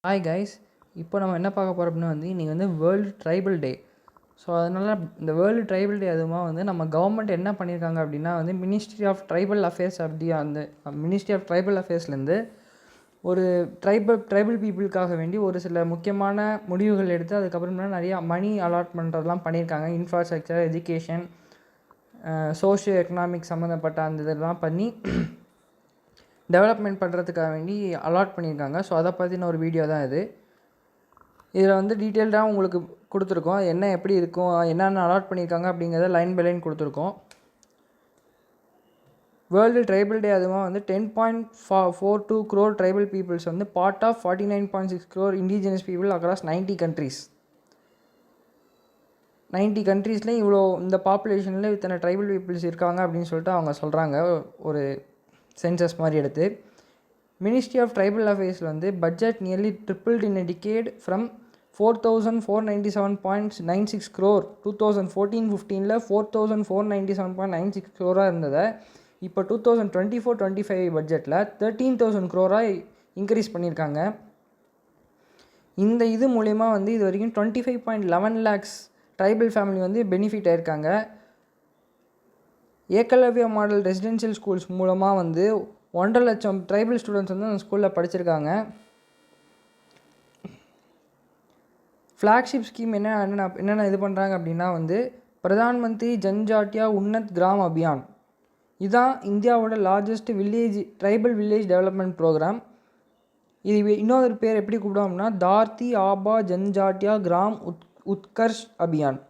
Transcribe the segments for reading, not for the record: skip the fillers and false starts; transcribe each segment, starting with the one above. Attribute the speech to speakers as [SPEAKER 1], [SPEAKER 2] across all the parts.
[SPEAKER 1] Hi guys, இப்போ நம்ம என்ன பார்க்க போகிறோம் அப்படின்னா இன்றைக்கி வேர்ல்டு ட்ரைபல் டே. ஸோ அதனால் இந்த வேர்ல்டு ட்ரைபல் டே அதுவுமா நம்ம கவர்மெண்ட் என்ன பண்ணியிருக்காங்க அப்படின்னா மினிஸ்ட்ரி ஆஃப் ட்ரைபல் அஃபேர்ஸ் அந்த மினிஸ்ட்ரி ஆஃப் ட்ரைபல் அஃபேர்ஸ்லேருந்து ஒரு ட்ரைபல் பீப்புளுக்காக வேண்டி ஒரு சில முக்கியமான முடிவுகள் எடுத்து அதுக்கப்புறமா நிறையா மணி அலாட் பண்ணுறதுலாம் பண்ணியிருக்காங்க. இன்ஃப்ராஸ்ட்ரக்சர், எஜுகேஷன், சோஷியோ எக்கனாமிக் சம்மந்தப்பட்ட அந்த இதெல்லாம் பண்ணி டெவலப்மெண்ட் பண்ணுறதுக்காக வேண்டி அலாட் பண்ணியிருக்காங்க. ஸோ அதை பற்றின ஒரு வீடியோ தான் இது. இதில் டீட்டெயில்டாக உங்களுக்கு கொடுத்துருக்கோம். என்ன எப்படி இருக்கும், என்னென்ன அலாட் பண்ணியிருக்காங்க அப்படிங்கிறத லைன் பை லைன் கொடுத்துருக்கோம். வேர்ல்டு ட்ரைபல் டே அதுவும் 10.42 crore tribal peoples part of 49.6 crore indigenous people across 90 countries. 90 countriesலேயும் இவ்வளோ இந்த பாப்புலேஷனில் இத்தனை ட்ரைபல் பீப்புள்ஸ் இருக்காங்க அப்படின்னு சொல்லிட்டு அவங்க சொல்கிறாங்க. ஒரு சென்சஸ் மாதிரி எடுத்து மினிஸ்ட்ரி ஆஃப் ட்ரைபல் அஃபேர்ஸில் budget nearly tripled in a decade from 4,497.96 crore 2014-15 4,497.96 crore இருந்ததை இப்போ 2024-25 பட்ஜெட்டில் 13,000 crore இன்க்ரீஸ் பண்ணியிருக்காங்க. இந்த இது மூலயமா இது வரைக்கும் 25.11 lakhs ட்ரைபல் ஃபேமிலி பெனிஃபிட் ஆயிருக்காங்க. ஏகலவ்யா மாடல் ரெசிடென்ஷியல் ஸ்கூல்ஸ் மூலமாக 1.5 லட்சம் ட்ரைபல் ஸ்டூடெண்ட்ஸ் அந்த ஸ்கூலில் படிச்சிருக்காங்க. ஃப்ளாக்ஷிப் ஸ்கீம் என்னென்ன இது பண்ணுறாங்க அப்படின்னா பிரதான் மந்திரி ஜன்ஜாட்டியா உன்னத் கிராம் அபியான். இதுதான் இந்தியாவோட largest tribal village development programme. இது இன்னொரு பேர் எப்படி கூப்பிடுவோம்னா தார்த்தி ஆபா ஜன்ஜாட்டியா கிராம் உத்கர்ஷ் அபியான்.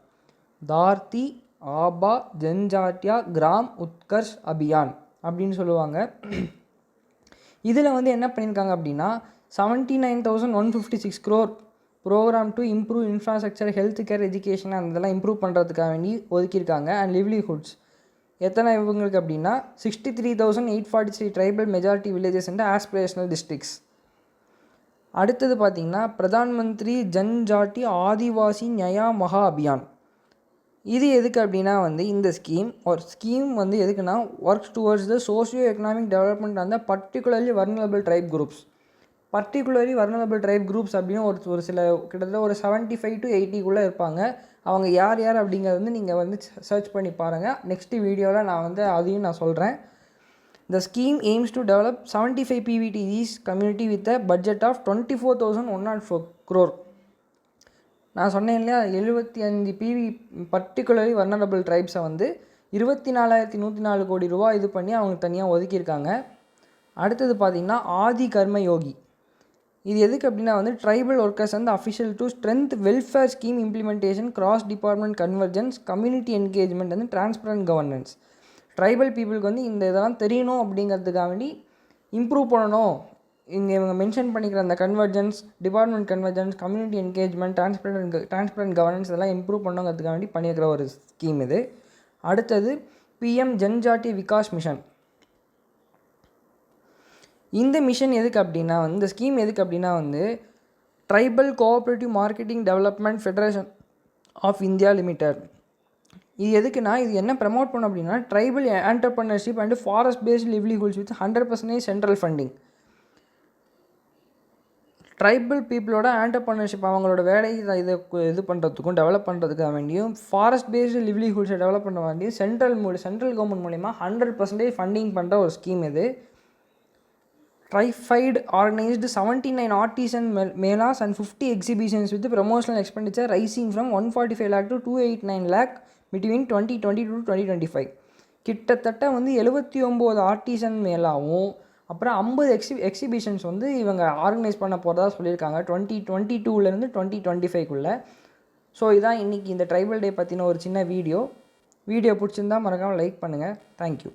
[SPEAKER 1] தார்த்தி ஆபா ஜன்ஜாட்டியா கிராம் உத்கர்ஷ் அபியான் அப்படின்னு சொல்லுவாங்க. இதில் என்ன பண்ணியிருக்காங்க அப்படின்னா 79,156 crore programme to improve infrastructure, health care, education அதெல்லாம் இம்ப்ரூவ் பண்ணுறதுக்காக வேண்டி ஒதுக்கியிருக்காங்க. அண்ட் லிவ்லிஹுட்ஸ் எத்தனை இவங்களுக்கு அப்படின்னா 63,843 tribal majority villages and aspirational districts. அடுத்தது பார்த்திங்கன்னா பிரதான் மந்திரி ஜன்ஜாட்டி ஆதிவாசி நியா மகா அபியான். இது எதுக்கு அப்படின்னா இந்த ஸ்கீம் எதுக்குன்னா works towards the socio economic development அந்த particularly vulnerable tribe groups. Particularly vulnerable tribe groups அப்படின்னு ஒரு சில கிட்டத்தட்ட ஒரு 75 to 80 இருப்பாங்க. அவங்க யார் யார் அப்படிங்கிறது நீங்கள் சர்ச் பண்ணி பாருங்கள். நெக்ஸ்ட்டு வீடியோவில் நான் அதையும் நான் சொல்கிறேன். The scheme aims to develop 75 PVTs community with a budget of 24,104 crore. நான் சொன்னேன் இல்லையா 75 PV பர்டிகுலர்லி வர்னரபிள் ட்ரைப்ஸை 24,104 கோடி ரூபா இது பண்ணி அவங்க தனியாக ஒதுக்கியிருக்காங்க. அடுத்தது பார்த்திங்கன்னா ஆதி கர்ம யோகி. இது எதுக்கு அப்படின்னா tribal workers official to strength welfare scheme implementation, cross department convergence, community engagement transparent governance. Tribal பீப்புளுக்கு இந்த இதெல்லாம் தெரியணும் அப்படிங்கிறதுக்காக வேண்டி இம்ப்ரூவ் பண்ணணும். இங்கே இவங்க மென்ஷன் பண்ணிக்கிற அந்த convergence, department convergence, community engagement, transparent governance இதெல்லாம் இம்ப்ரூவ் பண்ணுங்கிறதுக்காக வேண்டி பண்ணியிருக்கிற ஒரு ஸ்கீம் இது. அடுத்தது PM ஜன்ஜாட்டி விகாஸ் மிஷன். இந்த மிஷன் எதுக்கு அப்படின்னா இந்த ஸ்கீம் எதுக்கு அப்படின்னா tribal cooperative marketing development federation of India limited. இது எதுக்குன்னா இது என்ன ப்ரமோட் பண்ணும் அப்படின்னா tribal entrepreneurship and forest based livelihoods with 100% central funding. Tribal பீப்புளோட ஆண்டர்ப்ரனர்ஷிப் அவங்களோட வேலை இது பண்ணுறதுக்கும் டெவலப் பண்ணுறதுக்காக வேண்டியும் ஃபாரஸ்ட் பேஸ்டு லிவ்லிஹுட்ஸை டெவலப் பண்ண வேண்டியும் சென்ட்ரல் கவர்மெண்ட் மூலிமா 100% ஃபண்டிங் பண்ணுற ஒரு ஸ்கீம் இது. TRIFED organised 79 artisan melas and 50 exhibitions with promotional expenditure rising from 145 lakh to 289 lakh between 2020 to 2025. கிட்டத்தட்ட 79 ஆர்டிசன் மேலாவும் அப்புறம் 50 எக்ஸிபிஷன்ஸ் இவங்க ஆர்கனைஸ் பண்ண போகிறதா சொல்லியிருக்காங்க 2022 2025. ஸோ இதான் இன்றைக்கி இந்த ட்ரைபல் டே பற்றின ஒரு சின்ன வீடியோ பிடிச்சிருந்தால் மறக்காமல் லைக் பண்ணுங்கள். தேங்க்யூ.